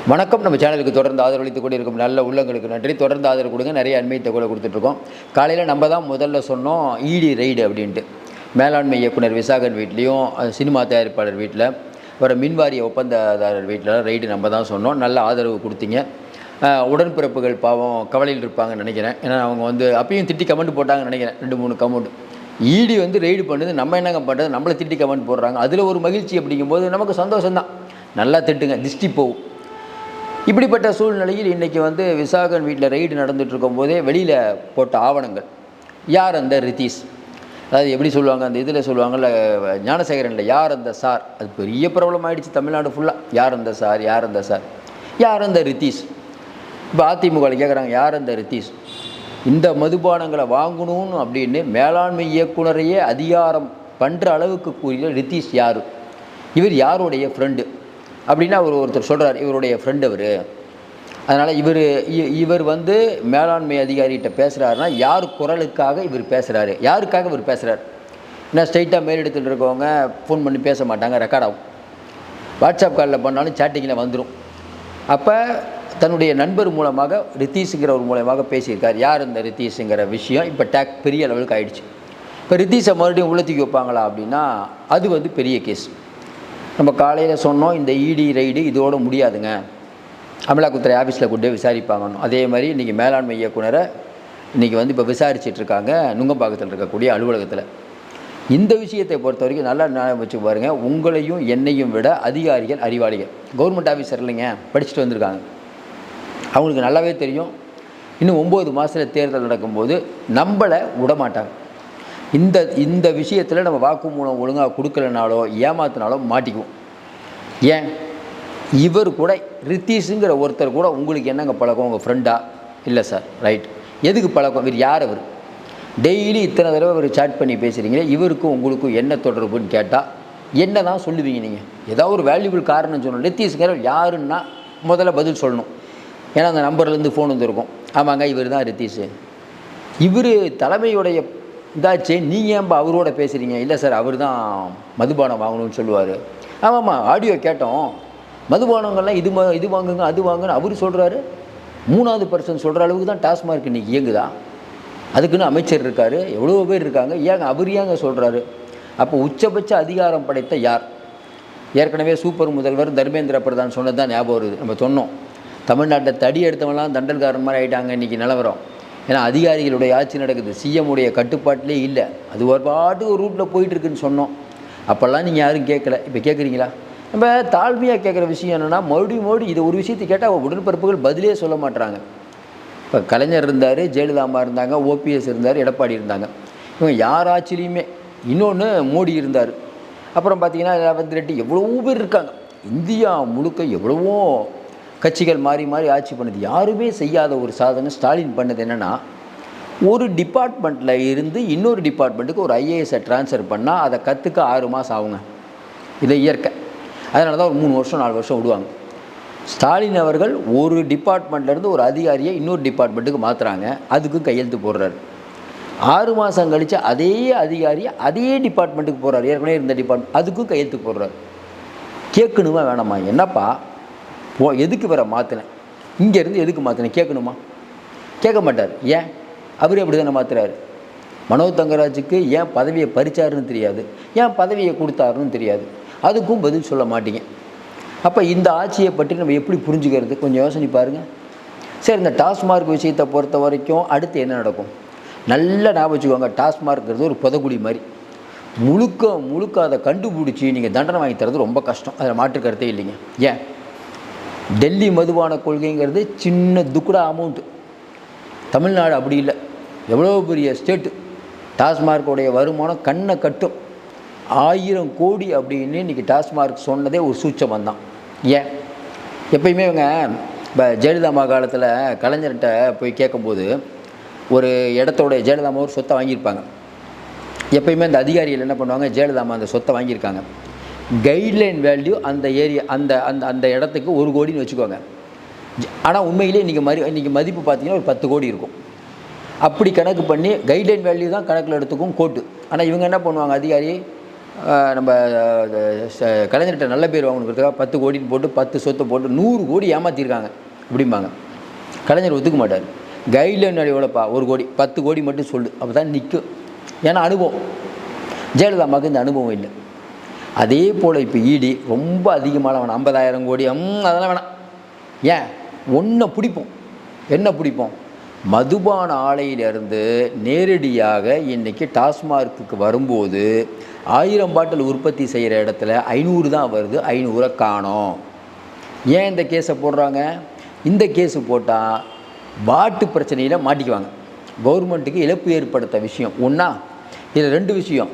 வணக்கம். நம்ம சேனலுக்கு தொடர்ந்து ஆதரவளித்துக் கொண்டிருக்கும் நல்ல உள்ளங்களுக்கு நன்றி. தொடர்ந்து ஆதரவு கொடுங்க. நிறைய அண்மை தகவலை கொடுத்துட்ருக்கோம். காலையில் நம்ம தான் முதல்ல சொன்னோம் இடி ரெய்டு அப்படின்ட்டு. மேலாண்மை இயக்குனர் விசாகன் வீட்லேயும் சினிமா தயாரிப்பாளர் வீட்டில் வர மின்வாரிய ஒப்பந்ததாரர் வீட்டில் ரெய்டு நம்ம தான் சொன்னோம். நல்ல ஆதரவு கொடுத்தீங்க. உடன்பிறப்புகள் பாவம் கவலையில் இருப்பாங்கன்னு நினைக்கிறேன். ஏன்னா அவங்க அப்பயும் திட்டி கமெண்ட் போட்டாங்கன்னு நினைக்கிறேன். 2-3 கமெண்ட். இடி ரெய்டு பண்ணுது, நம்ம என்னங்க பண்ணுறது, நம்மளை திட்டி கமெண்ட் போடுறாங்க. அதில் ஒரு மகிழ்ச்சி அப்படிங்கும்போது நமக்கு சந்தோஷம்தான். நல்லா திட்டுங்க, திஷ்டி போகும். இப்படிப்பட்ட சூழ்நிலையில் இன்றைக்கி விசாகன் வீட்டில் ரெய்டு நடந்துகிட்டு இருக்கும்போதே வெளியில் போட்ட ஆவணங்கள். யார் அந்த ரித்தீஷ், அதாவது எப்படி சொல்லுவாங்க, அந்த இதில் சொல்லுவாங்கள்ல ஞானசேகரனில் யார் அந்த சார், அது பெரிய ப்ராப்ளம் ஆகிடுச்சு தமிழ்நாடு ஃபுல்லாக. யார் அந்த சார், யார் அந்த சார், யார் அந்த ரித்தீஷ். இப்போ அதிமுகவில் கேட்குறாங்க யார் அந்த ரித்தீஷ். இந்த மதுபானங்களை வாங்கணும்னு அப்படின்னு மேலாண்மை இயக்குனரையே அதிகாரம் பண்ணுற அளவுக்கு கூறிய ரித்தீஷ் யார், இவர் யாருடைய ஃப்ரெண்டு அப்படின்னா ஒருத்தர் சொல்கிறார் இவருடைய ஃப்ரெண்டு அவர். அதனால் இவர் மேலாண்மை அதிகாரிகிட்ட பேசுகிறாருன்னா யார் குரலுக்காக இவர் பேசுகிறாரு, யாருக்காக இவர் பேசுகிறார். ஏன்னா ஸ்ட்ரைட்டாக மேலிடத்தில் இருக்கவங்க ஃபோன் பண்ணி பேச மாட்டாங்க, ரெக்கார்ட் ஆகும். வாட்ஸ்அப் காலில் பண்ணாலும் சேட்டிங்கில் வந்துடும். அப்போ தன்னுடைய நண்பர் மூலமாக ரித்தீஷுங்கிறவர் மூலமாக பேசியிருக்கார். யார் இந்த ரித்தீஷுங்கிற விஷயம் இப்போ பெரிய லெவலுக்கு ஆகிடுச்சு. இப்போ ரித்தீஷை மறுபடியும் உள்ளத்துக்கு வைப்பாங்களா அப்படின்னா அது பெரிய கேஸ். நம்ம காலையில் சொன்னோம் இந்த இடி ரெய்டு இதோடு முடியாதுங்க, அமலாக்கத்துறை ஆஃபீஸில் கொண்டு விசாரிப்பாங்கன்னு. அதே மாதிரி இன்றைக்கி மேலாண்மை இயக்குனரை இன்றைக்கி இப்போ விசாரிச்சிட்ருக்காங்க நுங்கம்பாக்கத்தில் இருக்கக்கூடிய அலுவலகத்தில். இந்த விஷயத்தை பொறுத்த வரைக்கும் நல்லா ஞாபகம் வச்சு பாருங்கள். உங்களையும் என்னையும் விட அதிகாரிகள் அறிவாளிகள். கவர்மெண்ட் ஆஃபீஸர் இல்லைங்க, படிச்சுட்டு வந்திருக்காங்க. அவங்களுக்கு நல்லாவே தெரியும் இன்னும் 9 மாதத்தில் தேர்தல் நடக்கும்போது நம்மளை விடமாட்டாங்க. இந்த விஷயத்தில் நம்ம வாக்குமூலம் ஒழுங்காக கொடுக்கலனாலோ ஏமாத்தினாலோ மாட்டிக்குவோம். ஏன் இவர் கூட ரித்தீஷுங்கிற ஒருத்தர் கூட உங்களுக்கு என்னங்க பழக்கம், உங்கள் ஃப்ரெண்டா? இல்லை சார். ரைட், எதுக்கு பழக்கம், இவர் யார், அவர் டெய்லி இத்தனை தடவை இவர் சாட் பண்ணி பேசுகிறீங்களே, இவருக்கும் உங்களுக்கும் என்ன தொடர்புன்னு கேட்டால் என்ன தான் சொல்லுவீங்க நீங்கள்? ஏதாவது ஒரு வேல்யூபிள் காரணம் சொல்லணும். ரித்தீஷுங்கிற யாருன்னா முதல்ல பதில் சொல்லணும். ஏன்னா அந்த நம்பர்லேருந்து ஃபோன் வந்துருக்கும். ஆமாங்க இவர் தான் ரித்தீஷு, இவர் தலைமையுடைய இதாச்சே, நீங்கள் ஏன்பா அவரோட பேசுகிறீங்க? இல்லை சார் அவர் தான் மதுபானம் வாங்கணும்னு சொல்லுவார். ஆமாம்மா ஆடியோ கேட்டோம், மதுபானங்கள்லாம் இது வாங்குங்க அது வாங்குன்னு அவர் சொல்கிறாரு. 3வது பர்சன் சொல்கிற அளவுக்கு தான் டாஸ்மார்க் இன்றைக்கி இயங்குதா? அதுக்குன்னு அமைச்சர் இருக்கார், எவ்வளோ பேர் இருக்காங்க, ஏங்க அவர் ஏங்க சொல்கிறாரு? அப்போ உச்சபட்ச அதிகாரம் படைத்த யார்? ஏற்கனவே சூப்பர் முதல்வர் தர்மேந்திர பிரதான் சொன்னது தான் ஞாபகம் வருது. நம்ம சொன்னோம் தமிழ்நாட்டை தடி எடுத்தவங்களாம் தண்டல்காரன் மாதிரி ஆகிட்டாங்க இன்றைக்கி நிலவரம். ஏன்னா அதிகாரிகளுடைய ஆட்சி நடக்குது, சிஎம்முடைய கட்டுப்பாட்டிலே இல்லை. அது ஒரு பாட்டு ஒரு ரூட்டில் போயிட்டுருக்குன்னு சொன்னோம். அப்போல்லாம் நீங்கள் யாரும் கேட்கல, இப்போ கேட்குறீங்களா? நம்ம தாழ்மையாக கேட்குற விஷயம் என்னென்னா மறுபடியும் இது ஒரு விஷயத்தை கேட்டால் உடன்பிறப்புகள் பதிலே சொல்ல மாட்டுறாங்க. இப்போ கலைஞர் இருந்தார், ஜெயலலிதா அம்மா இருந்தாங்க, ஓபிஎஸ் இருந்தார், எடப்பாடி இருந்தாங்க. இவங்க யார் ஆட்சியிலையுமே. இன்னொன்று மோடி இருந்தார். அப்புறம் பார்த்தீங்கன்னா ரேவந்த் ரெட்டி, எவ்வளவோ பேர் இருக்காங்க. இந்தியா முழுக்க எவ்வளவோ கட்சிகள் மாறி மாறி ஆட்சி பண்ணுது. யாருமே செய்யாத ஒரு சாதனை ஸ்டாலின் பண்ணது என்னென்னா, ஒரு டிபார்ட்மெண்ட்டில் இருந்து இன்னொரு டிபார்ட்மெண்ட்டுக்கு ஒரு ஐஏஎஸை ட்ரான்ஸ்ஃபர் பண்ணால் அதை கற்றுக்க 6 மாதம் ஆகுங்க. இதை இயற்கை. அதனால தான் ஒரு 3 வருஷம் 4 வருஷம் விடுவாங்க. ஸ்டாலின் அவர்கள் ஒரு டிபார்ட்மெண்ட்லேருந்து ஒரு அதிகாரியை இன்னொரு டிபார்ட்மெண்ட்டுக்கு மாற்றுறாங்க, அதுக்கும் கையெழுத்து போடுறாரு. 6 மாதம் கழித்து அதே அதிகாரியை அதே டிபார்ட்மெண்ட்டுக்கு போகிறார், ஏற்கனவே இருந்த டிபார்ட்மெண்ட், அதுக்கும் கையெழுத்து போடுறாரு. கேட்கணுமா வேணாமா? என்னப்பா எதுக்கு வேற மாற்றினேன், இங்கேருந்து எதுக்கு மாற்றினேன் கேட்கணுமா? கேட்க மாட்டார். ஏன்? அவரே அப்படி தானே மாற்றுறாரு. மனோ தங்கராஜுக்கு ஏன் பதவியை பறிச்சாருன்னு தெரியாது, ஏன் பதவியை கொடுத்தாருன்னு தெரியாது, அதுக்கும் பதில் சொல்ல மாட்டீங்க. அப்போ இந்த ஆட்சியை பற்றி நம்ம எப்படி புரிஞ்சுக்கிறது? கொஞ்சம் யோசனை பாருங்கள். சரி, இந்த டாஸ்மார்க் விஷயத்தை பொறுத்த வரைக்கும் அடுத்து என்ன நடக்கும் நல்லா ஞாபகம் வச்சுக்கோங்க. டாஸ்மார்க்கிறது ஒரு புதகுழி மாதிரி. முழுக்க அதை கண்டுபிடிச்சி நீங்கள் தண்டனை வாங்கி தரது ரொம்ப கஷ்டம், அதில் மாற்று கருத்தே இல்லைங்க. ஏன்? டெல்லி மதுபான கொள்கைங்கிறது சின்ன துக்குடா அமௌண்ட்டு. தமிழ்நாடு அப்படி இல்லை, எவ்வளோ பெரிய ஸ்டேட்டு. டாஸ்மார்க்குடைய வருமானம் கண்ணை கட்டும். 1000 கோடி அப்படின்னு இன்றைக்கி டாஸ்மார்க் சொன்னதே ஒரு சூட்சம் தான். ஏன்? எப்பயுமே இவங்க இப்போ ஜெயலலிதா காலத்தில் கலைஞர்கிட்ட போய் கேட்கும்போது ஒரு இடத்தோடைய ஜெயலலிதா ஒரு சொத்தை வாங்கியிருப்பாங்க. எப்பயுமே அந்த அதிகாரிகள் என்ன பண்ணுவாங்க, ஜெயலலிதா அந்த சொத்தை வாங்கியிருக்காங்க, கைட்லைன் வேல்யூ அந்த ஏரியா அந்த அந்த அந்த இடத்துக்கு 1 கோடின்னு வச்சுக்கோங்க. ஆனால் உண்மையிலே இன்றைக்கி மதிப்பு பார்த்திங்கன்னா ஒரு 10 கோடி இருக்கும். அப்படி கணக்கு பண்ணி கைட்லைன் வேல்யூ தான் கணக்கில் எடுத்துக்கும் கோர்ட்டு. ஆனால் இவங்க என்ன பண்ணுவாங்க, அதிகாரி நம்ம கலைஞர்கிட்ட நல்ல பேர் வாங்கணுங்கிறதுக்காக 10 கோடின்னு போட்டு 10 சொத்தை போட்டு 100 கோடி ஏமாற்றிருக்காங்க அப்படிம்பாங்க. கலைஞர் ஒத்துக்க மாட்டார். கைட்லைன் எவ்வளோப்பா 1 கோடி 10 கோடி மட்டும் சொல்லு, அப்போ தான் நிற்கும். ஏன்னா அனுபவம். ஜெயலலிதா அம்மாவுக்கு இந்த அனுபவம் இல்லை. அதே போல் இப்போ இடி ரொம்ப அதிகமான வேணாம், 50,000 கோடி அதெல்லாம் வேணாம். ஏன் ஒன்றை பிடிப்போம். என்ன பிடிப்போம்? மதுபான ஆலையிலிருந்து நேரடியாக இன்றைக்கி டாஸ்மார்க்குக்கு வரும்போது 1000 பாட்டில் உற்பத்தி செய்கிற இடத்துல 500 தான் வருது, 500 காணோம். ஏன் இந்த கேஸை போடுறாங்க? இந்த கேஸு போட்டால் வாட்டு பிரச்சனையில் மாட்டிக்குவாங்க. கவர்மெண்ட்டுக்கு இழப்பு ஏற்படுத்த விஷயம் ஒன்றா. இதில் 2 விஷயம்.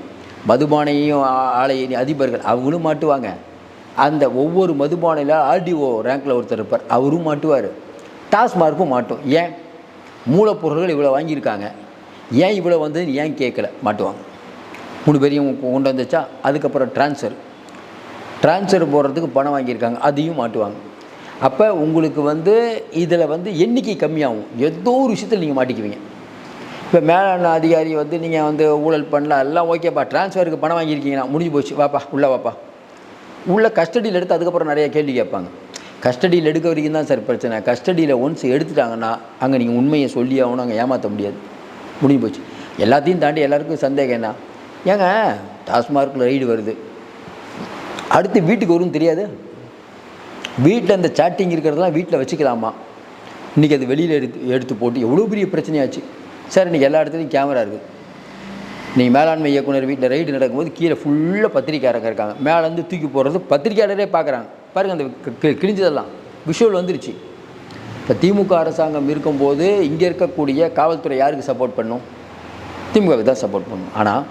மதுபானையும் ஆலை அதிபர்கள் அவங்களும் மாட்டுவாங்க. அந்த ஒவ்வொரு மதுபானையில் ஆர்டிஓ ரேங்கில் ஒருத்தர் இருப்பார், அவரும் மாட்டுவார். டாஸ்மார்க்கும் மாட்டும். ஏன்? மூலப்பொருட்கள் இவ்வளோ வாங்கியிருக்காங்க, ஏன் இவ்வளோ வந்து ஏன் கேட்கல, மாட்டுவாங்க. 3 பேரையும் கொண்டு வந்துச்சா, அதுக்கப்புறம் ட்ரான்ஸ்ஃபர் போடுறதுக்கு பணம் வாங்கியிருக்காங்க, அதையும் மாட்டுவாங்க. அப்போ உங்களுக்கு வந்து இதில் வந்து எண்ணிக்கை கம்மியாகும். ஏதோ ஒரு விஷயத்தில் நீங்கள் மாட்டிக்குவீங்க. இப்போ மேலான அதிகாரி வந்து நீங்கள் வந்து ஊழல் பண்ணலாம், எல்லாம் ஓகேப்பா, ட்ரான்ஸ்ஃபருக்கு பணம் வாங்கியிருக்கீங்கன்னா முடிஞ்சு போச்சு, வாப்பா உள்ளே வாப்பா. உள்ள கஸ்டடியில் எடுத்து அதுக்கப்புறம் நிறைய கேள்வி கேட்பாங்க. கஸ்டடியில் எடுக்க வரைக்கும் தான் சார் பிரச்சனை. கஸ்டடியில் ஒன்ஸ் எடுத்துட்டாங்கன்னா அங்கே நீங்கள் உண்மையை சொல்லி ஆகணும், அங்கே ஏமாற்ற முடியாது, முடிஞ்சு போச்சு. எல்லாத்தையும் தாண்டி எல்லாருக்கும் சந்தேகம் என்ன? ஏங்க டாஸ்மார்க்கில் ரைடு வருது, அடுத்து வீட்டுக்கு வரும்னு தெரியாது. வீட்டில் அந்த சாட்டிங் இருக்கிறதெல்லாம் வீட்டில் வச்சுக்கலாமா? இன்றைக்கி அது வெளியில் எடுத்து போட்டு எவ்வளோ பெரிய பிரச்சனையாச்சு. சார் இன்றைக்கி எல்லா இடத்துலையும் கேமரா இருக்குது. நீங்கள் மேலாண்மை இயக்குனர் வீட்டில் ரைடு நடக்கும்போது கீழே ஃபுல்லாக பத்திரிக்கையாளர்கள் இருக்காங்க. மேலேருந்து தூக்கி போடுறது பத்திரிக்கையாளரே பார்க்குறாங்க. பாருங்கள், அந்த கிழிஞ்சதெல்லாம் விஷுவல் வந்துருச்சு. இப்போ திமுக அரசாங்கம் இருக்கும்போது இங்கே இருக்கக்கூடிய காவல்துறை யாருக்கு சப்போர்ட் பண்ணும்? திமுகவுக்கு தான் சப்போர்ட் பண்ணும். ஆனால்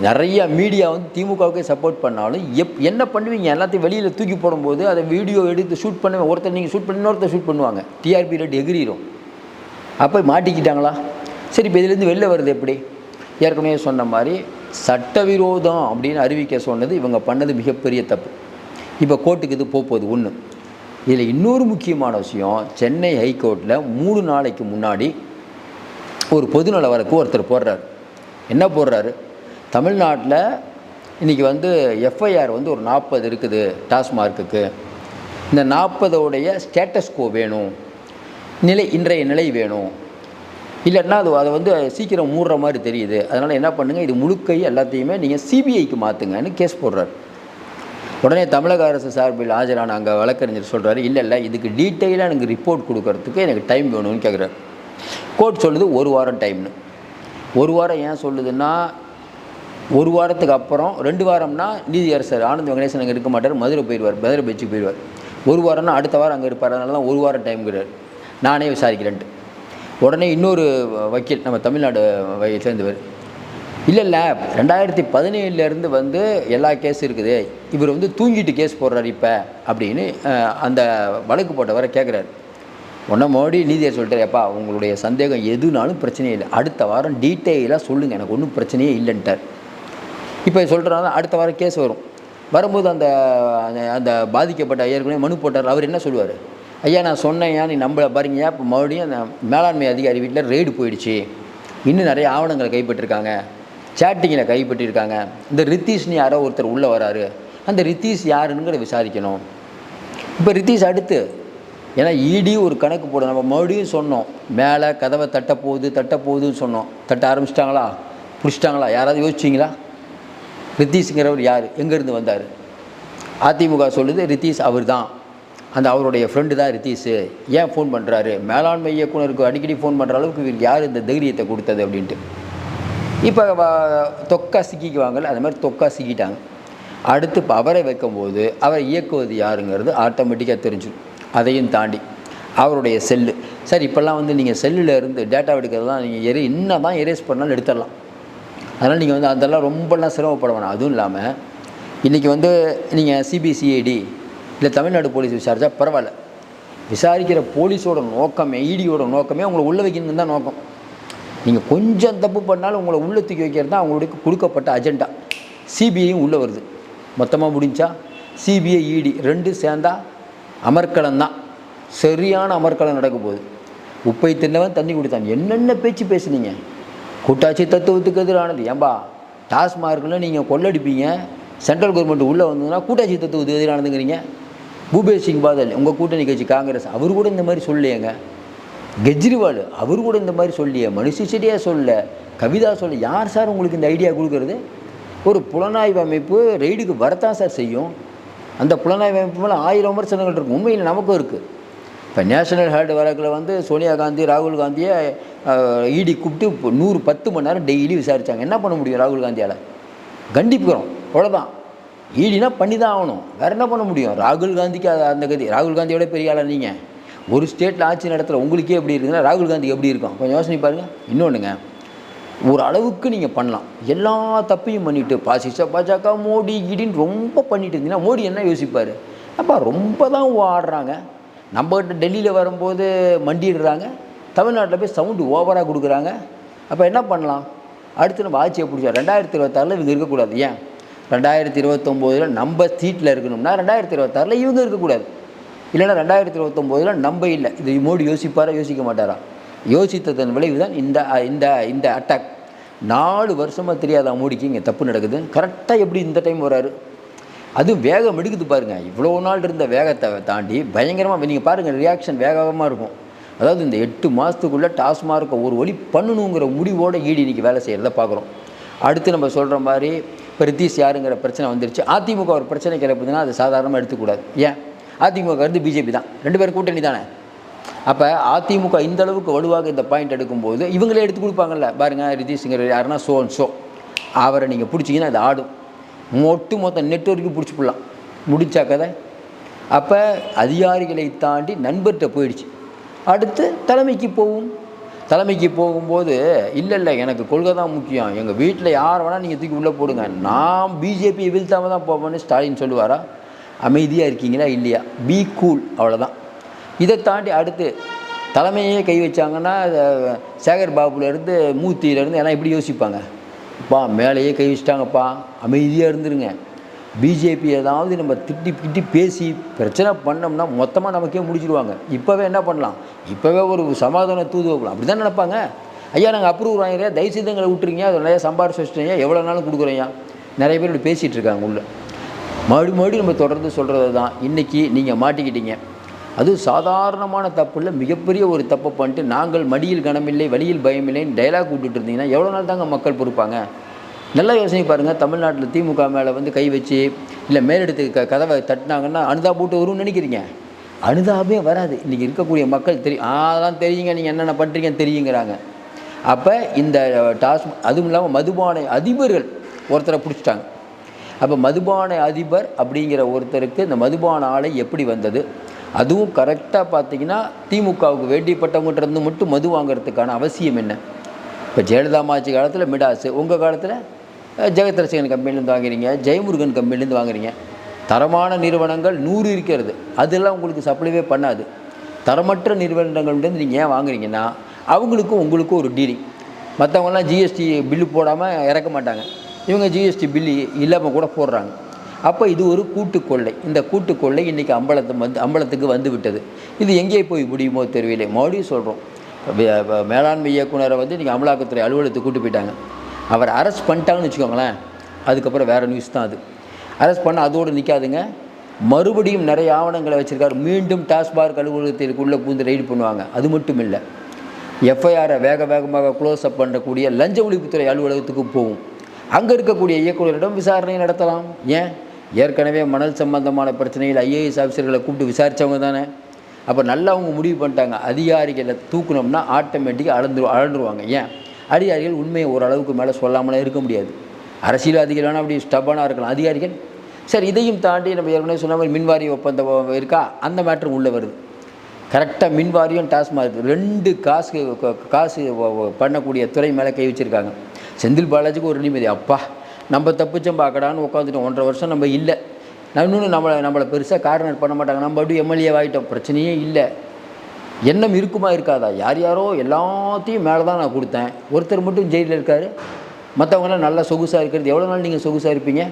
நிறைய மீடியா வந்து திமுகவுக்கே சப்போர்ட் பண்ணாலும் என்ன பண்ணுவீங்க? எல்லாத்தையும் வெளியில் தூக்கி போடும்போது அதை வீடியோ எடுத்து ஷூட் பண்ணுவேன். ஒருத்தர் நீங்கள் ஷூட் பண்ணி இன்னொருத்தர் ஷூட் பண்ணுவாங்க. டிஆர்பி ரேட் எகிரிடும். அப்போ மாட்டிக்கிட்டாங்களா? சரி, இப்போ இதுலேருந்து வெளில வருது எப்படி? ஏற்கனவே சொன்ன மாதிரி சட்டவிரோதம் அப்படின்னு அறிவிக்க சொன்னது இவங்க பண்ணது மிகப்பெரிய தப்பு. இப்போ கோர்ட்டுக்கு இது போகுது ஒன்று. இதில் இன்னொரு முக்கியமான விஷயம், சென்னை ஹைகோர்ட்டில் 3 நாளைக்கு முன்னாடி ஒரு பொதுநல வழக்கு ஒருத்தர் போடுறாரு. என்ன போடுறாரு? தமிழ்நாட்டில் இன்றைக்கி வந்து எஃப்ஐஆர் வந்து ஒரு 40 இருக்குது டாஸ்மார்க்குக்கு. இந்த 40 ஸ்டேட்டஸ் கோ வேணும், இன்றைய நிலை வேணும், இல்லைன்னா அதை வந்து சீக்கிரம் மூடுற மாதிரி தெரியுது. அதனால் என்ன பண்ணுங்கள், இது முழுக்கை எல்லாத்தையுமே நீங்கள் சிபிஐக்கு மாற்றுங்கன்னு கேஸ் போடுறாரு. உடனே தமிழக அரசு சார்பில் ஆஜரான அங்கே வழக்கறிஞர் சொல்கிறாரு, இல்லை இதுக்கு டீட்டெயிலாக எனக்கு ரிப்போர்ட் கொடுக்கறதுக்கு எனக்கு டைம் வேணும்னு கேட்குறாரு. கோர்ட் சொல்லுது 1 வாரம் டைம்னு. 1 வாரம் ஏன் சொல்லுதுன்னா, 1 வாரத்துக்கு அப்புறம் 2 வாரம்னா நீதியரசர் ஆனந்த் வெங்கடேசன் அங்கே இருக்க மாட்டார், மதுரை பீச்சுக்கு போயிடுவார். 1 வாரம்னா அடுத்த வாரம் அங்கே இருப்பார். அதனால தான் 1 வாரம் டைம்ங்கிறார். நானே விசாரிக்கிறேன்ட்டு. உடனே இன்னொரு வக்கீல் நம்ம தமிழ்நாடு சேர்ந்தவர், இல்லை 2017 வந்து எல்லா கேஸ் இருக்குது, இவர் வந்து தூங்கிட்டு கேஸ் போடுறாரு இப்போ அப்படின்னு அந்த வழக்கு போட்டவரை கேட்குறாரு. உடனே மோடி நீதியை சொல்லிட்டார், எப்பா உங்களுடைய சந்தேகம் எதுனாலும் பிரச்சனையே இல்லை, அடுத்த வாரம் டீட்டெயிலாக சொல்லுங்கள், எனக்கு ஒன்றும் பிரச்சனையே இல்லைன்ட்டார். இப்போ சொல்கிறனால அடுத்த வாரம் கேஸ் வரும்போது அந்த பாதிக்கப்பட்ட ஏற்கனவே மனு போட்டார். அவர் என்ன சொல்லுவார்? ஐயா நான் சொன்னேன், நீ நம்பளை பாருங்கய்யா, இப்போ மறுபடியும் அந்த மேலாண்மை அதிகாரி வீட்டில் ரெய்டு போயிடுச்சு, இன்னும் நிறைய ஆவணங்களை கைப்பற்றிருக்காங்க, சேட்டிங்கில் கைப்பற்றிருக்காங்க, இந்த ரித்தீஷ்னு யாரோ ஒருத்தர் உள்ளே வராரு, அந்த ரித்தீஷ் யாருங்கிற விசாரிக்கணும். இப்போ ரித்தீஷ் அடுத்து, ஏன்னா இடி ஒரு கணக்கு போடும். நம்ம மறுபடியும் சொன்னோம், மேலே கதவை தட்ட போகுதுன்னு சொன்னோம். தட்ட ஆரம்பிச்சிட்டாங்களா? பிடிச்சிட்டாங்களா? யாராவது யோசிச்சிங்களா? ரித்தீஷுங்கிறவர் யார், எங்கேருந்து வந்தார்? அதிமுக சொல்லுது ரித்தீஷ் அவர் தான், அவருடைய ஃப்ரெண்டு தான் ரித்தீஷு. ஏன் ஃபோன் பண்ணுறாரு? மேலாண்மை இயக்குனருக்கு அடிக்கடி ஃபோன் பண்ணுற அளவுக்கு இவருக்கு யார் இந்த தைரியத்தை கொடுத்தது அப்படின்ட்டு. இப்போ தொக்கா சிக்கிக்குவாங்கல்ல, அது மாதிரி தொக்கா சிக்கிட்டாங்க. அடுத்து இப்போ அவரை வைக்கும்போது அவரை இயக்குவது யாருங்கிறது ஆட்டோமேட்டிக்காக தெரிஞ்சிடும். அதையும் தாண்டி அவருடைய செல்லு. சார் இப்போல்லாம் வந்து நீங்கள் செல்லில் இருந்து டேட்டா எடுக்கிறதுலாம் நீங்கள் என்ன தான் எரேஸ் பண்ணாலும் எடுத்துடலாம். அதனால் நீங்கள் வந்து அதெல்லாம் ரொம்பலாம் சிரமப்பட வேணாம். அதுவும் இல்லாமல் இன்றைக்கி வந்து நீங்கள் சிபிசிஐடி இல்லை தமிழ்நாடு போலீஸ் விசாரித்தா பரவாயில்ல. விசாரிக்கிற போலீஸோட நோக்கமே, இடியோட நோக்கமே உங்களை உள்ளே வைக்கணுன்னு தான் நோக்கம். நீங்கள் கொஞ்சம் தப்பு பண்ணாலும் உங்களை உள்ளே தூக்கி வைக்கிறது தான் அவங்களுக்கு கொடுக்கப்பட்ட அஜெண்டா. சிபிஐயும் உள்ளே வருது. மொத்தமாக முடிஞ்சா சிபிஐ இடி 2 சேர்ந்தா அமர்க்களம் தான், சரியான அமர்க்களம் நடக்க போகுது. உப்பை தின்னவன் தண்ணி குடித்தான், என்னென்ன பேச்சு பேசுனீங்க? கூட்டாட்சி தத்துவத்துக்கு எதிரானது. ஏன்பா டாஸ்மார்க்கில் நீங்கள் கொள்ளடிப்பீங்க, சென்ட்ரல் கவர்மெண்ட் உள்ளே வந்ததுன்னா கூட்டாட்சி தத்துவத்துக்கு எதிராக நடந்துக்கிறீங்க. பூபேஷ் சிங் பாதல் உங்கள் கூட்டணி கட்சி காங்கிரஸ் அவர் கூட இந்த மாதிரி சொல்லியேங்க. கெஜ்ரிவால் அவர் கூட இந்த மாதிரி சொல்லியே, மனுஷ செடியாக சொல்ல, கவிதா சொல்ல. யார் சார் உங்களுக்கு இந்த ஐடியா கொடுக்குறது? ஒரு புலனாய்வு அமைப்பு ரெய்டுக்கு வரத்தான் சார் செய்யும். அந்த புலனாய்வு அமைப்பு மேலே 1000 விமர்சனங்கள் இருக்கும். உண்மையில் நமக்கும் இருக்குது. இப்போ நேஷனல் ஹெரால்டு வழக்கில் வந்து சோனியா காந்தி ராகுல் காந்தியை இடி கூப்பிட்டு 10 மணி நேரம் டெய்லி விசாரித்தாங்க. என்ன பண்ண முடியும் ராகுல் காந்தியால்? கண்டிப்புக்கிறோம், அவ்வளோதான். ஈடினா பண்ணி தான் ஆகணும், வேறு என்ன பண்ண முடியும்? ராகுல் காந்திக்கு அந்த கதி. ராகுல் காந்தியோட பெரிய ஆளாக நீங்கள் ஒரு ஸ்டேட்டில் ஆட்சி நடத்துகிற உங்களுக்கே எப்படி இருக்குதுன்னா ராகுல் காந்திக்கு எப்படி இருக்கும்? கொஞ்சம் யோசனை பாருங்கள். இன்னொன்றுங்க, ஒரு அளவுக்கு நீங்கள் பண்ணலாம், எல்லா தப்பையும் பண்ணிவிட்டு பாஜக மோடி கிடின்னு ரொம்ப பண்ணிட்டு இருந்தீங்கன்னா மோடி என்ன யோசிப்பார்? அப்பா ரொம்ப தான் ஆடுறாங்க, நம்மகிட்ட டெல்லியில் வரும்போது மண்டிடுறாங்க, தமிழ்நாட்டில் போய் சவுண்டு ஓவராக கொடுக்குறாங்க. அப்போ என்ன பண்ணலாம்? அடுத்து நம்ம ஆட்சியை பிடிச்சா 2026 இவங்க இருக்கக்கூடாது. ஏன் 2029 நம்ம சீட்டில் இருக்கணும்னா 2026 இவங்க இருக்கக்கூடாது. இல்லைன்னா 2029 நம்ம இல்லை. இது மோடி யோசிப்பாரா யோசிக்க மாட்டாரா? யோசித்ததன் விளைவு தான் இந்த இந்த இந்த அட்டாக். 4 வருஷமாக தெரியாத மோடிக்கு இங்கே தப்பு நடக்குது. கரெக்டாக எப்படி இந்த டைம் வராரு? அதுவும் வேகம் எடுக்குது பாருங்கள். இவ்வளோ நாள் இருந்த வேகத்தை தாண்டி பயங்கரமாக நீங்கள் பாருங்கள், ரியாக்ஷன் வேகமாக இருக்கும். அதாவது இந்த 8 மாதத்துக்குள்ளே டாஸ்மார்க்கை ஒரு வழி பண்ணணுங்கிற முடிவோடு ஈடி இன்றைக்கி வேலை செய்கிறத பார்க்குறோம். அடுத்து நம்ம சொல்கிற மாதிரி இப்போ ரித்தீஷ் யாருங்கிற பிரச்சனை வந்துருச்சு. அதிமுக ஒரு பிரச்சனை கிளப்புதுன்னா அது சாதாரணமாக எடுத்துக்கூடாது. ஏன்? அதிமுக வந்து பிஜேபி தான், 2 பேரும் கூட்டணி தானே. அப்போ அதிமுக இந்த அளவுக்கு வலுவாக இந்த பாயிண்ட் எடுக்கும்போது இவங்களே எடுத்து கொடுப்பாங்கல்ல. பாருங்கள், ரித்தீஷுங்கிற யாருன்னா ஸோ அவரை நீங்கள் பிடிச்சிங்கன்னா அது ஆடும். மொத்த நெட்வொர்க்கு பிடிச்சி போடலாம், முடிச்சா கதை. அப்போ அதிகாரிகளை தாண்டி நண்பர்கிட்ட போயிடுச்சு. அடுத்து தலைமைக்கு போகும்போது இல்லை எனக்கு கொள்கை தான் முக்கியம், எங்கள் வீட்டில் யார் வேணால் நீங்கள் தூக்கி உள்ளே போடுங்க, நான் பிஜேபி வீழ்த்தாமல் தான் போவேன்னு ஸ்டாலின் சொல்லுவாரா? அமைதியாக இருக்கீங்களா இல்லையா? பி கூல், அவ்வளோதான். இதை தாண்டி அடுத்து தலைமையே கை வச்சாங்கன்னா சேகர் பாபுலேருந்து மூர்த்தியிலேருந்து எல்லாம் எப்படி யோசிப்பாங்க? அப்பா மேலேயே கை வச்சிட்டாங்கப்பா, அமைதியாக இருந்துருங்க. பிஜேபி ஏதாவது நம்ம திட்டி பேசி பிரச்சனை பண்ணோம்னா மொத்தமாக நமக்கே முடிச்சிடுவாங்க. இப்போவே என்ன பண்ணலாம்? இப்போவே ஒரு சமாதான தூது வைக்கலாம். அப்படி தான் நினைப்பாங்க. ஐயா நாங்கள் அப்ரூவ் வாங்கிறேன், தயவுசெய்து எங்களை விட்டுருங்க, அது நிறையா சம்பாரிச்சு வச்சுட்டீங்க, எவ்வளோ நாளும் கொடுக்குறேயா? நிறைய பேர் இப்படி பேசிகிட்டு இருக்காங்க உள்ள. மறுபடியும் நம்ம தொடர்ந்து சொல்கிறது தான், இன்றைக்கி நீங்கள் மாட்டிக்கிட்டீங்க. அதுவும் சாதாரணமான தப்பு இல்லை, மிகப்பெரிய ஒரு தப்பை பண்ணிட்டு நாங்கள் மடியில் கனமில்லை வழியில் பயமில்லைன்னு டைலாக் விட்டுட்டு இருந்தீங்கன்னா எவ்வளோ நாள் தாங்க மக்கள் பொறுப்பாங்க? நல்லா யோசனை பாருங்கள். தமிழ்நாட்டில் திமுக மேலே வந்து கை வச்சு இல்லை மேலிடத்துக்கு கதவை தட்டினாங்கன்னா அனுதா போட்டு வரும்னு நினைக்கிறீங்க? அனுதாபே வராது. இன்றைக்கி இருக்கக்கூடிய மக்கள் தெரியும், அதான் தெரியுங்க, நீங்கள் என்னென்ன பண்ணுறீங்கன்னு தெரியுங்கிறாங்க. அப்போ இந்த அதுவும் இல்லாமல் மதுபான அதிபர்கள் ஒருத்தரை பிடிச்சிட்டாங்க. அப்போ மதுபான அதிபர் அப்படிங்கிற ஒருத்தருக்கு இந்த மதுபான ஆலை எப்படி வந்தது? அதுவும் கரெக்டாக பார்த்தீங்கன்னா திமுகவுக்கு வேண்டிப்பட்டவங்ககிட்ட இருந்து மட்டும் மது வாங்கிறதுக்கான அவசியம் என்ன? இப்போ ஜெயலலிதா ஆட்சி காலத்தில் மிடாஸு, உங்கள் காலத்தில் ஜெகத்ரட்சகன் கம்பெனிலேருந்து வாங்குறீங்க, ஜெயமுருகன் கம்பெனிலேருந்து வாங்குறீங்க. தரமான நிறுவனங்கள் 100 இருக்கிறது, அதெல்லாம் உங்களுக்கு சப்ளைவே பண்ணாது. தரமற்ற நிறுவனங்கள்லேருந்து நீங்கள் ஏன் வாங்குறீங்கன்னா அவங்களுக்கும் உங்களுக்கும் ஒரு டீலிங். மற்றவங்களாம் ஜிஎஸ்டி பில்லு போடாமல் இறக்க மாட்டாங்க, இவங்க ஜிஎஸ்டி பில்லு இல்லாமல் கூட போடுறாங்க. அப்போ இது ஒரு கூட்டுக்கொள்ளை. இந்த கூட்டுக்கொள்ளை இன்றைக்கி அம்பலத்துக்கு வந்து விட்டது. இது எங்கே போய் முடியுமோ தெரியவில்லை. மறுபடியும் சொல்கிறோம், மேலாண்மை இயக்குனரை வந்து இன்றைக்கி அமலாக்கத்துறை அலுவலகத்துக்கு கூட்டு போயிட்டாங்க. அவர் அரெஸ்ட் பண்ணிட்டாங்கன்னு வச்சுக்கோங்களேன், அதுக்கப்புறம் வேறு நியூஸ் தான் அது. அரெஸ்ட் பண்ண அதோடு நிற்காதுங்க, மறுபடியும் நிறைய ஆவணங்களை வச்சுருக்காரு. மீண்டும் டாஸ்மார்க் அலுவலகத்திற்குள்ளே பூந்து ரைடு பண்ணுவாங்க. அது மட்டும் இல்லை, எஃப்ஐஆரை வேகமாக க்ளோஸ் அப் பண்ணக்கூடிய லஞ்ச ஒழிப்புத்துறை அலுவலகத்துக்கு போகும். அங்கே இருக்கக்கூடிய இயக்குநரிடம் விசாரணை நடத்தலாம். ஏன்? ஏற்கனவே மணல் சம்பந்தமான பிரச்சனைகள் ஐஏஎஸ் ஆஃபீஸர்களை கூப்பிட்டு விசாரித்தவங்க தானே. அப்போ நல்லா அவங்க முடிவு பண்ணிட்டாங்க, அதிகாரிகளை தூக்கணும்னா ஆட்டோமேட்டிக்காக அளந்துருவாங்க. ஏன்? அதிகாரிகள் உண்மையை ஓரளவுக்கு மேலே சொல்லாமலாம் இருக்க முடியாது. அரசியல்வாதிகள் வேணால் அப்படி ஸ்டப்பானாக இருக்கலாம், அதிகாரிகள் சரி. இதையும் தாண்டி நம்ம ஏற்கனவே சொன்ன மாதிரி மின்வாரிய ஒப்பந்தம் இருக்கா, அந்த மேட்ரு உள்ளே வருது. கரெக்டாக மின்வாரியம் டாஸ்மார்க் 2 காசு பண்ணக்கூடிய துறை மேலே கை வச்சுருக்காங்க. செந்தில் பாலாஜிக்கு ஒரு நிம்மதி, அப்பா நம்ம தப்பிச்சோம் பார்க்கடான்னு உட்காந்துட்டோம். 1.5 வருஷம் நம்ம இல்லை, இன்னொன்று நம்மளை பெருசாக கார்னர் பண்ண மாட்டாங்க, நம்ம அப்படி எம்எல்ஏ ஆகிட்டோம், பிரச்சனையே இல்லை. எண்ணம் இருக்குமா இருக்காதா? யாரோ எல்லாத்தையும் மேலே தான் நான் கொடுத்தேன், ஒருத்தர் மட்டும் ஜெயிலில் இருக்கார், மற்றவங்களாம் நல்லா சொகுசாக இருக்கிறது. எவ்வளோ நாள் நீங்கள் சொகுசாக இருப்பீங்க?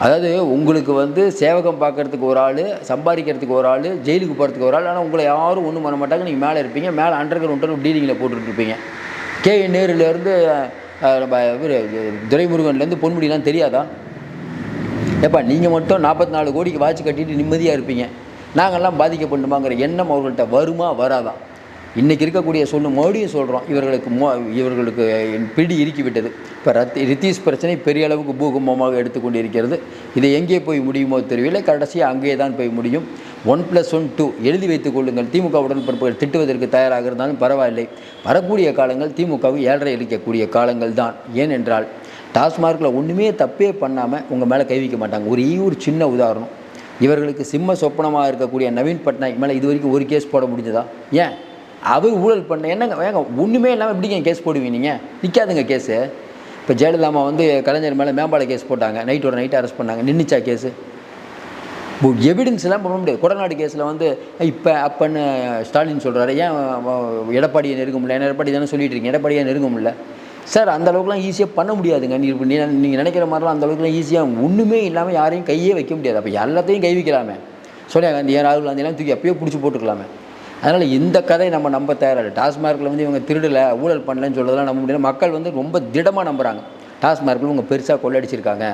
அதாவது உங்களுக்கு வந்து சேவகம் பார்க்குறதுக்கு ஒரு ஆள், சம்பாதிக்கிறதுக்கு ஒரு ஆள், ஜெயிலுக்கு போகிறதுக்கு ஒரு ஆள், ஆனால் உங்களை யாரும் ஒன்றும் பண்ண மாட்டாங்க. நீங்கள் மேலே இருப்பீங்க, மேலே அண்டர் கிரவுண்ட் டீலிங்கில் போட்டுட்ருப்பீங்க. நேருலேருந்து நம்ம இவர் துரைமுருகன்லேருந்து பொன்முடியெலாம் தெரியாதா? ஏப்பா நீங்கள் மட்டும் 44 கோடிக்கு வாட்ச் கட்டிட்டு நிம்மதியாக இருப்பீங்க, நாங்கள்லாம் பாதிக்கப்படணுமாங்கிற எண்ணம் அவர்கள்ட்ட வருமா வராதா? இன்றைக்கி இருக்கக்கூடிய மறுபடியும் சொல்கிறோம், இவர்களுக்கு பிடி இறுக்கி விட்டது. இப்போ ரித்தீஷ் பிரச்சனை பெரிய அளவுக்கு பூகம்பமாக எடுத்துக்கொண்டு இருக்கிறது. இதை எங்கே போய் முடியுமோ தெரியவில்லை. கடைசியாக அங்கே தான் போய் முடியும். 1+1 2 எழுதி வைத்துக் கொள்ளுங்கள். திமுக உடன்பிறப்புகள் திட்டுவதற்கு தயாராக இருந்தாலும் பரவாயில்லை. வரக்கூடிய காலங்கள் திமுகவை ஏழரை அளிக்கக்கூடிய காலங்கள் தான். ஏனென்றால் டாஸ்மார்க்கில் ஒன்றுமே தப்பே பண்ணாமல் உங்கள் மேலே கை வைக்க மாட்டாங்க. ஒரு சின்ன உதாரணம், இவர்களுக்கு சிம்ம சொப்பனமாக இருக்கக்கூடிய நவீன் பட்நாயக் மேலே இது வரைக்கும் ஒரு கேஸ் போட முடிஞ்சதா? ஏன்? அவர் ஊழல் பண்ண என்னங்க வேங்க ஒன்றுமே இல்லாமல் எப்படிங்க கேஸ் போடுவீங்க? நீங்கள் நிற்காதுங்க கேஸு. இப்போ ஜெயலலிதாமா கலைஞர் மேலே மேம்பால கேஸ் போட்டாங்க, நைட்டோட நைட்டு அரெஸ்ட் பண்ணாங்க, நின்றுச்சா கேஸு? எவிடன்ஸ்லாம் பண்ண முடியாது. கொடநாடு கேஸில் இப்போ அப்பன்னு ஸ்டாலின் சொல்கிறாரு, ஏன் எடப்பாடியை நெருங்க முடியல? ஏன்னா எடப்பாடி தானே சொல்லிட்டு இருக்கீங்க, எடப்பாடியை நெருங்க முடியல சார். அந்த அளவுக்குலாம் ஈஸியாக பண்ண முடியாதுங்க. நீங்கள் நினைக்கிற மாதிரிலாம் அந்த அளவுக்குலாம் ஈஸியாக ஒன்றுமே இல்லாமல் யாரையும் கையே வைக்க முடியாது. அப்போ எல்லாத்தையும் கை வைக்கலாமே. சோனியா காந்தி, ராகுல் காந்தியெல்லாம் தூக்கி அப்பயே பிடிச்சி போட்டுக்கலாமே. அதனால் இந்த கதை நம்ம நம்ப தயாரில்லை. டாஸ்மார்க்கில் இவங்க திருடலை, ஊழல் பண்ணலன்னு சொல்கிறதெல்லாம் நம்ப முடியல. மக்கள் ரொம்ப திடமாக நம்புகிறாங்க. டாஸ்மார்க்கில் இவங்க பெருசாக கொள்ளடிச்சிருக்காங்க,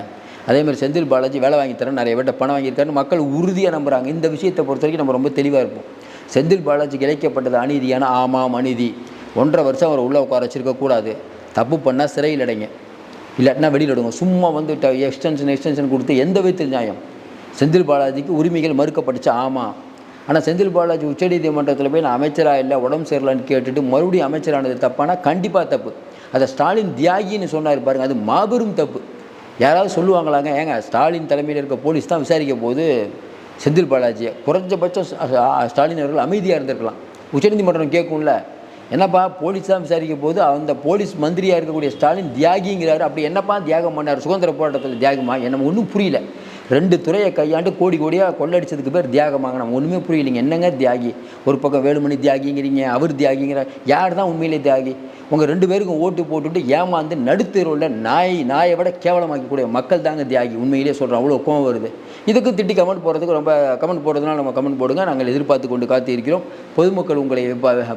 அதேமாதிரி செந்தில் பாலாஜி வேலை வாங்கி தரேன், நிறைய பேர்ட்ட பணம் வாங்கியிருக்காருன்னு மக்கள் உறுதியாக நம்புகிறாங்க. இந்த விஷயத்தை பொறுத்த வரைக்கும் நம்ம ரொம்ப தெளிவாக இருப்போம். செந்தில் பாலாஜிக்கு இழைக்கப்பட்டது அநீதியான ஆமாம் அநீதி. 1.5 வருஷம் அவர் உள்ளே உட்கார வச்சிருக்கக்கூடாது. தப்பு பண்ணால் சிறையில் அடைங்க, இல்லாட்டினா வெளியில் விடுங்க. சும்மா எக்ஸ்டென்ஷன் கொடுத்து எந்த விதத்தில் நியாயம்? செந்தில் பாலாஜிக்கு உரிமைகள் மறுக்கப்பட்டுச்சு, ஆமாம். ஆனால் செந்தில் பாலாஜி உச்சநீதிமன்றத்தில் போய் நான் அமைச்சராக இல்லை, உடம்பு சரியில்லைன்னு கேட்டுட்டு மறுபடியும் அமைச்சரானது தப்பானா கண்டிப்பாக தப்பு. அதை ஸ்டாலின் தியாகின்னு சொன்னார் பாருங்கள், அது மாபெரும் தப்பு. யாராவது சொல்லுவாங்களாங்க? ஏங்க ஸ்டாலின் தலைமையில் இருக்க போலீஸ் தான் விசாரிக்க போது செந்தில் பாலாஜியை. குறைஞ்சபட்சம் ஸ்டாலின் அவர்கள் அமைதியாக இருந்திருக்கலாம். உச்சநீதிமன்றம் கேட்கும்ல, என்னப்பா போலீஸ் தான் விசாரிக்க போது அந்த போலீஸ் மந்திரியாக இருக்கக்கூடிய ஸ்டாலின் தியாகிங்கிறாரு, அப்படி என்னப்பா தியாகம் பண்ணார்? சுதந்திர போராட்டத்தில் தியாகமா? நம்ம ஒன்றும் புரியல. 2 துறையை கையாண்டு கோடியாக கொள்ளடிச்சதுக்கு பேர் தியாகமாங்க. நம்ம ஒன்றுமே புரியலைங்க. என்னங்க தியாகி? ஒரு பக்கம் வேலுமணி தியாகிங்கிறீங்க, அவர் தியாகிங்கிற. யார் தான் உண்மையிலே தியாகி? உங்கள் 2 பேருக்கும் ஓட்டு போட்டுவிட்டு ஏமாந்து நடுத்தெருவில் நாயை விட கேவலமாக்கக்கூடிய மக்கள் தாங்க தியாகி. உண்மையிலே சொல்கிறோம், அவ்வளோ கோவம் வருது. இதுக்கு திட்டி கமெண்ட் போடுறதுக்கு ரொம்ப கமெண்ட் போடுறதுனால நம்ம கமெண்ட் போடுங்க. நாங்கள் எதிர்பார்த்து கொண்டு காத்து இருக்கிறோம். பொதுமக்கள் உங்களை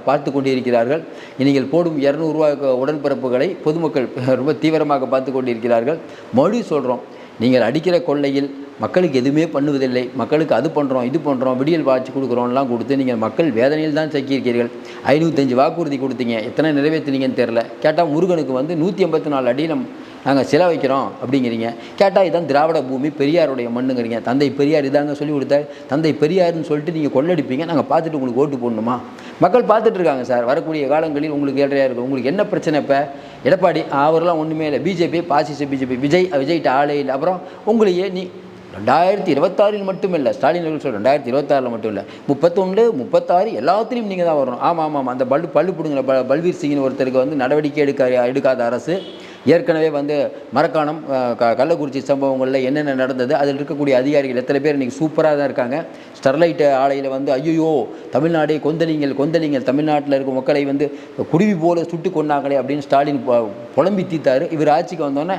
பார்த்து கொண்டு இருக்கிறார்கள். நீங்கள் போடும் 200 ரூபா உடன்பிறப்புகளை பொதுமக்கள் ரொம்ப தீவிரமாக பார்த்து கொண்டு இருக்கிறார்கள். மறுபடியும் சொல்கிறோம், நீங்கள் அடிக்கிற கொள்ளையில் மக்களுக்கு எதுவுமே பண்ணுவதில்லை. மக்களுக்கு அது பண்ணுறோம், இது பண்ணுறோம், விடியல் வாட்சி கொடுக்குறோம்லாம் கொடுத்து நீங்கள் மக்கள் வேதனையில் தான் சிக்கியிருக்கிறீர்கள். 505 வாக்குறுதி கொடுத்தீங்க, எத்தனை நிறைவேற்றினீங்கன்னு தெரில. கேட்டால் முருகனுக்கு 184 அடி நாங்கள் சிலை வைக்கிறோம் அப்படிங்கிறீங்க. கேட்டால் இதான் திராவிட பூமி, பெரியாருடைய மண்ணுங்கிறீங்க. தந்தை பெரியார் இதாங்க சொல்லி கொடுத்தாரு. தந்தை பெரியார்னு சொல்லிட்டு நீங்கள் கொள்ளடிப்பீங்க, நாங்கள் பார்த்துட்டு உங்களுக்கு ஓட்டு போடணுமா? மக்கள் பார்த்துட்டு இருக்காங்க சார். வரக்கூடிய காலங்களில் உங்களுக்கு ஏழையாக இருக்கும். உங்களுக்கு என்ன பிரச்சனை? இப்போ எடப்பாடி அவரெல்லாம் ஒன்றுமே இல்லை. பிஜேபி பாசிச பிஜேபி, விஜய்கிட்ட ஆளே இல்லை. அப்புறம் உங்களையே 2026 மட்டும் இல்லை, ஸ்டாலின் அவர்கள் சொல்கிறேன், 2026 மட்டும் இல்லை, 31, 36 எல்லாத்துலேயும் நீங்கள் தான் வரணும். ஆமாம். அந்த பல்லு பிடுங்கிற பல்வீர் சிங்னு ஒருத்தருக்கு நடவடிக்கை எடுக்காத அரசு. ஏற்கனவே மரக்காணம் கள்ளக்குறிச்சி சம்பவங்களில் என்னென்ன நடந்தது, அதில் இருக்கக்கூடிய அதிகாரிகள் எத்தனை பேர் இன்றைக்கி சூப்பராக தான் இருக்காங்க. ஸ்டெர்லைட் ஆலையில் ஐயோ தமிழ்நாடே கொந்தளிங்கள் தமிழ்நாட்டில் இருக்க மக்களை குருவி போல சுட்டு கொண்டாங்களே அப்படின்னு ஸ்டாலின் புலம்பி தீத்தார். இவர் ஆட்சிக்கு வந்தோன்னே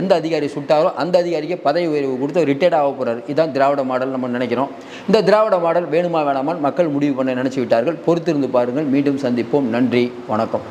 எந்த அதிகாரி சுட்டாரோ அந்த அதிகாரிக்கு பதவி உயர்வு கொடுத்து ரிட்டையர்ட் ஆக போகிறார். இதுதான் திராவிட மாடல் நம்ம நினைக்கிறோம். இந்த திராவிட மாடல் வேணுமா வேணாமல் மக்கள் முடிவு பண்ண நினச்சி விட்டார்கள். பொறுத்திருந்து பாருங்கள். மீண்டும் சந்திப்போம். நன்றி, வணக்கம்.